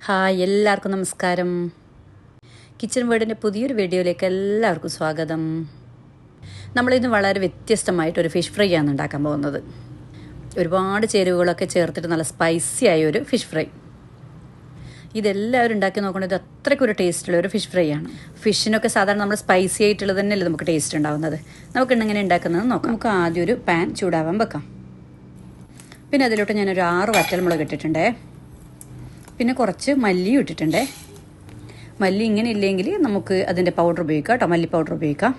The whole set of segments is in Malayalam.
ഹായ്, എല്ലാവർക്കും നമസ്കാരം. കിച്ചൺ വേർഡിൻ്റെ പുതിയൊരു വീഡിയോയിലേക്ക് എല്ലാവർക്കും സ്വാഗതം. നമ്മളിന്ന് വളരെ വ്യത്യസ്തമായിട്ടൊരു ഫിഷ് ഫ്രൈ ആണ് ഉണ്ടാക്കാൻ പോകുന്നത്. ഒരുപാട് ചേരുവകളൊക്കെ ചേർത്തിട്ട് നല്ല സ്പൈസി ആയ ഒരു ഫിഷ് ഫ്രൈ. ഇതെല്ലാവരും ഉണ്ടാക്കി നോക്കുന്നത് അത്രയ്ക്കൊരു ടേസ്റ്റുള്ള ഒരു ഫിഷ് ഫ്രൈ ആണ്. ഫിഷിനൊക്കെ സാധാരണ നമ്മൾ സ്പൈസി ആയിട്ടുള്ളത് തന്നെയല്ലേ നമുക്ക് ടേസ്റ്റ് ഉണ്ടാകുന്നത്. നമുക്ക് എങ്ങനെ ഉണ്ടാക്കുന്നത് നോക്കാം. നമുക്ക് ആദ്യം ഒരു പാൻ ചൂടാവാൻ വെക്കാം. പിന്നെ അതിലോട്ട് ഞാനൊരു 6 വറ്റൽമുളക് ഇട്ടിട്ടുണ്ടേ. പിന്നെ കുറച്ച് മല്ലിയും ഇട്ടിട്ടുണ്ടേ. മല്ലി ഇങ്ങനെ ഇല്ലെങ്കിൽ നമുക്ക് അതിൻ്റെ പൗഡർ ഉപയോഗിക്കാം കേട്ടോ, മല്ലി പൗഡർ ഉപയോഗിക്കാം.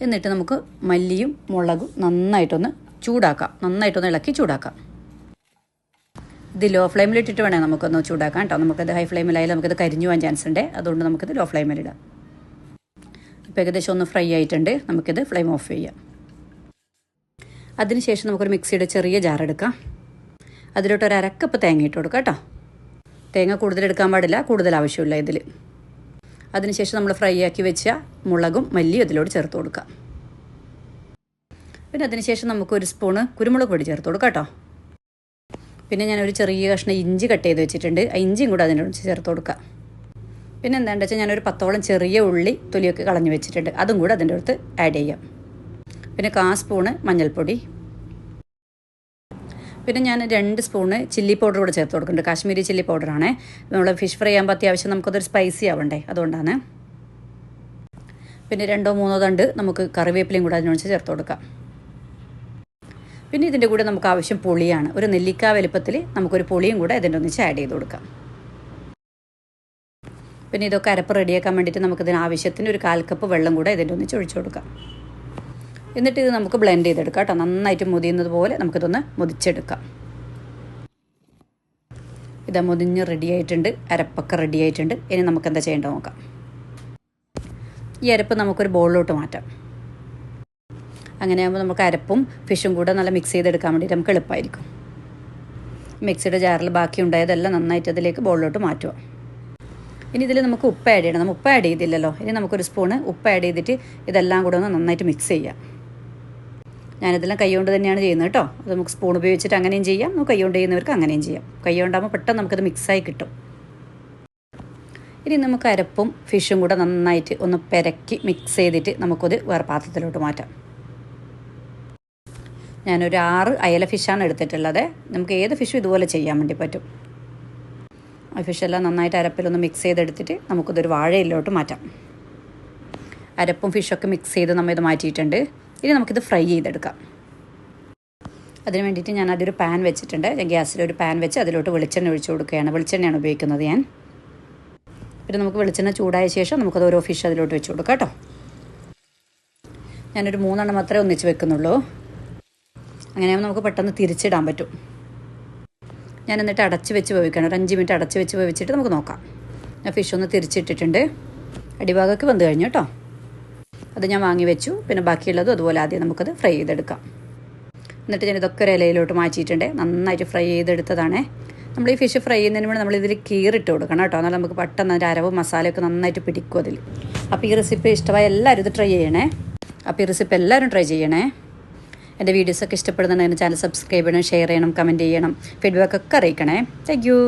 എന്നിട്ട് നമുക്ക് മല്ലിയും മുളകും നന്നായിട്ടൊന്ന് ചൂടാക്കാം, നന്നായിട്ടൊന്ന് ഇളക്കി ചൂടാക്കാം. ഇത് ലോ ഫ്ലെയിമിലിട്ടിട്ട് വേണേൽ നമുക്കൊന്ന് ചൂടാക്കാം കേട്ടോ. നമുക്കത് ഹൈ ഫ്ലെയിമിലായാലും നമുക്കത് കരിഞ്ഞു പോകാൻ ചാൻസ് ഉണ്ട്. അതുകൊണ്ട് നമുക്കത് ലോ ഫ്ലെയിമിലിടാം. ഇപ്പോൾ ഏകദേശം ഒന്ന് ഫ്രൈ ആയിട്ടുണ്ട്. നമുക്കിത് ഫ്ലെയിം ഓഫ് ചെയ്യാം. അതിനുശേഷം നമുക്കൊരു മിക്സിയുടെ ചെറിയ ജാർ എടുക്കാം. അതിലോട്ട് ഒരു 1/2 കപ്പ് തേങ്ങ ഇട്ട് കൊടുക്കാം കേട്ടോ. തേങ്ങ കൂടുതൽ എടുക്കാൻ പാടില്ല, കൂടുതൽ ആവശ്യമില്ല ഇതിൽ. അതിനുശേഷം നമ്മൾ ഫ്രൈ ആക്കി വെച്ച മുളകും മല്ലിയും അതിലോട്ട് ചേർത്ത് കൊടുക്കാം. പിന്നെ അതിനുശേഷം നമുക്കൊരു സ്പൂണ് കുരുമുളക് പൊടി ചേർത്ത് കൊടുക്കാം കേട്ടോ. പിന്നെ ഞാനൊരു ചെറിയ കഷ്ണം ഇഞ്ചി കട്ട് ചെയ്ത് വെച്ചിട്ടുണ്ട്. ആ ഇഞ്ചിയും കൂടെ അതിനോട് ചേർത്ത് കൊടുക്കാം. പിന്നെ എന്താണെന്ന് വെച്ചാൽ ഞാനൊരു 10ഓളം ചെറിയ ഉള്ളി തൊലിയൊക്കെ കളഞ്ഞ് വെച്ചിട്ടുണ്ട്. അതും കൂടെ അതിൻ്റെ അടുത്ത് ആഡ് ചെയ്യാം. പിന്നെ 1/4 സ്പൂണ് മഞ്ഞൾപ്പൊടി. പിന്നെ ഞാൻ 2 സ്പൂണ് ചില്ലി പൗഡർ കൂടെ ചേർത്ത് കൊടുക്കുന്നുണ്ട്. കാശ്മീരി ചില്ലി പൗഡറാണ്. നമ്മൾ ഫിഷ് ഫ്രൈ ആകുമ്പോൾ അത്യാവശ്യം നമുക്കതൊരു സ്പൈസി ആവണ്ടേ, അതുകൊണ്ടാണ്. പിന്നെ 2-3 തണ്ട് നമുക്ക് കറിവേപ്പിലയും കൂടെ അതിനോട് ചേർത്ത് കൊടുക്കാം. പിന്നെ ഇതിൻ്റെ കൂടെ നമുക്ക് ആവശ്യം പുളിയാണ്. ഒരു നെല്ലിക്ക വലുപ്പത്തിൽ നമുക്കൊരു പുളിയും കൂടെ ഇതിൻ്റെ ഒന്നിച്ച് ആഡ് ചെയ്ത് കൊടുക്കാം. പിന്നെ ഇതൊക്കെ അരപ്പ് റെഡിയാക്കാൻ വേണ്ടിയിട്ട് നമുക്കിതിന് ആവശ്യത്തിന് ഒരു 1/4 കപ്പ് വെള്ളം കൂടെ ഇതിൻ്റെ ഒന്നിച്ച് ഒഴിച്ചു കൊടുക്കാം. എന്നിട്ട് ഇത് നമുക്ക് ബ്ലെൻഡ് ചെയ്തെടുക്കാം കേട്ടോ. നന്നായിട്ട് മുതിയുന്നത് പോലെ നമുക്കിതൊന്ന് മുതിച്ചെടുക്കാം. ഇതാ മുതിഞ്ഞ് റെഡി ആയിട്ടുണ്ട്. അരപ്പൊക്കെ റെഡി ആയിട്ടുണ്ട്. ഇനി നമുക്ക് എന്താ ചെയ്യേണ്ടത് നോക്കാം. ഈ അരപ്പ് നമുക്കൊരു ബൗളിലോട്ട് മാറ്റാം. അങ്ങനെയാകുമ്പോൾ നമുക്ക് അരപ്പും ഫിഷും കൂടെ നല്ല മിക്സ് ചെയ്തെടുക്കാൻ വേണ്ടിയിട്ട് നമുക്ക് എളുപ്പമായിരിക്കും. മിക്സിയുടെ ജാറിൽ ബാക്കി ഉണ്ടായതെല്ലാം നന്നായിട്ട് അതിലേക്ക് ബൗളിലോട്ട് മാറ്റുക. ഇനി ഇതിൽ നമുക്ക് ഉപ്പ് ആഡ് ചെയ്യണം. നമ്മൾ ഉപ്പ് ആഡ് ചെയ്തില്ലല്ലോ. ഇനി നമുക്കൊരു സ്പൂണ് ഉപ്പ് ആഡ് ചെയ്തിട്ട് ഇതെല്ലാം കൂടെ ഒന്ന് നന്നായിട്ട് മിക്സ് ചെയ്യാം. ഞാനിതെല്ലാം കൈകൊണ്ട് തന്നെയാണ് ചെയ്യുന്നത് കേട്ടോ. അത് നമുക്ക് സ്പൂൺ ഉപയോഗിച്ചിട്ട് അങ്ങനെയും ചെയ്യാം, നമുക്ക് കൈകൊണ്ട് ചെയ്യുന്നവർക്ക് അങ്ങനെയും ചെയ്യാം. കൈകൊണ്ടാകുമ്പോൾ പെട്ടെന്ന് നമുക്കത് മിക്സായി കിട്ടും. ഇനി നമുക്ക് അരപ്പും ഫിഷും കൂടെ നന്നായിട്ട് ഒന്ന് പെരക്കി മിക്സ് ചെയ്തിട്ട് നമുക്കത് വേറെ പാത്രത്തിലോട്ട് മാറ്റാം. ഞാനൊരു 6 അയല ഫിഷാണ് എടുത്തിട്ടുള്ളത്. നമുക്ക് ഏത് ഫിഷും ഇതുപോലെ ചെയ്യാൻ വേണ്ടി പറ്റും. ആ ഫിഷെല്ലാം നന്നായിട്ട് അരപ്പിലൊന്ന് മിക്സ് ചെയ്തെടുത്തിട്ട് നമുക്കിതൊരു വാഴയിലോട്ട് മാറ്റാം. അരപ്പും ഫിഷൊക്കെ മിക്സ് ചെയ്ത് നമ്മൾ ഇത് മാറ്റിയിട്ടുണ്ട്. ഇനി നമുക്കിത് ഫ്രൈ ചെയ്തെടുക്കാം. അതിന് വേണ്ടിയിട്ട് ഞാൻ അതൊരു പാൻ വെച്ചിട്ടുണ്ട്. ഞാൻ ഗ്യാസിലൊരു പാൻ വെച്ച് അതിലോട്ട് വെളിച്ചെണ്ണ ഒഴിച്ച് കൊടുക്കുകയാണ്. വെളിച്ചെണ്ണയാണ് ഉപയോഗിക്കുന്നത് ഞാൻ. പിന്നെ നമുക്ക് വെളിച്ചെണ്ണ ചൂടായ ശേഷം നമുക്കത് ഓരോ ഫിഷ് അതിലോട്ട് വെച്ച് കൊടുക്കാം കേട്ടോ. ഞാനൊരു 3 എണ്ണം മാത്രമേ ഒന്നിച്ച് വെക്കുന്നുള്ളൂ. അങ്ങനെയാകുമ്പോൾ നമുക്ക് പെട്ടെന്ന് തിരിച്ചിടാൻ പറ്റും. ഞാൻ എന്നിട്ട് അടച്ച് വെച്ച് വേവിക്കണം. ഒരു 5 മിനിറ്റ് അടച്ച് വെച്ച് വേവിച്ചിട്ട് നമുക്ക് നോക്കാം. ഞാൻ ഫിഷ് ഒന്ന് തിരിച്ചിട്ടിട്ടുണ്ട്. അടിഭാഗമൊക്കെ വെന്ത് കഴിഞ്ഞു കേട്ടോ. അത് ഞാൻ വാങ്ങി വെച്ചു. പിന്നെ ബാക്കിയുള്ളതും അതുപോലെ ആദ്യം നമുക്കത് ഫ്രൈ ചെയ്തെടുക്കാം. എന്നിട്ട് ഞാൻ ഇതൊക്കെ ഒരു ഇലയിലോട്ട് മാറ്റിയിട്ടുണ്ട്. നന്നായിട്ട് ഫ്രൈ ചെയ്തെടുത്തതാണേ. നമ്മൾ ഈ ഫിഷ് ഫ്രൈ ചെയ്യുന്നതിന് വേണ്ടി നമ്മളിതിൽ കീറിട്ട് കൊടുക്കണം കേട്ടോ. എന്നാൽ നമുക്ക് പെട്ടെന്ന് അതിൻ്റെ അരവും മസാലയൊക്കെ നന്നായിട്ട് പിടിക്കും അതിൽ. അപ്പോൾ ഈ റെസിപ്പി ഇഷ്ടമായ എല്ലാവരും ഇത് ട്രൈ ചെയ്യണേ. അപ്പോൾ ഈ റെസിപ്പി എല്ലാവരും ട്രൈ ചെയ്യണേ. എൻ്റെ വീഡിയോസൊക്കെ ഇഷ്ടപ്പെടുന്നുണ്ടെങ്കിൽ ചാനൽ സബ്സ്ക്രൈബ് ചെയ്യണം, ഷെയർ ചെയ്യണം, കമൻറ്റ് ചെയ്യണം, ഫീഡ്ബാക്കൊക്കെ അറിയിക്കണേ. Thank you.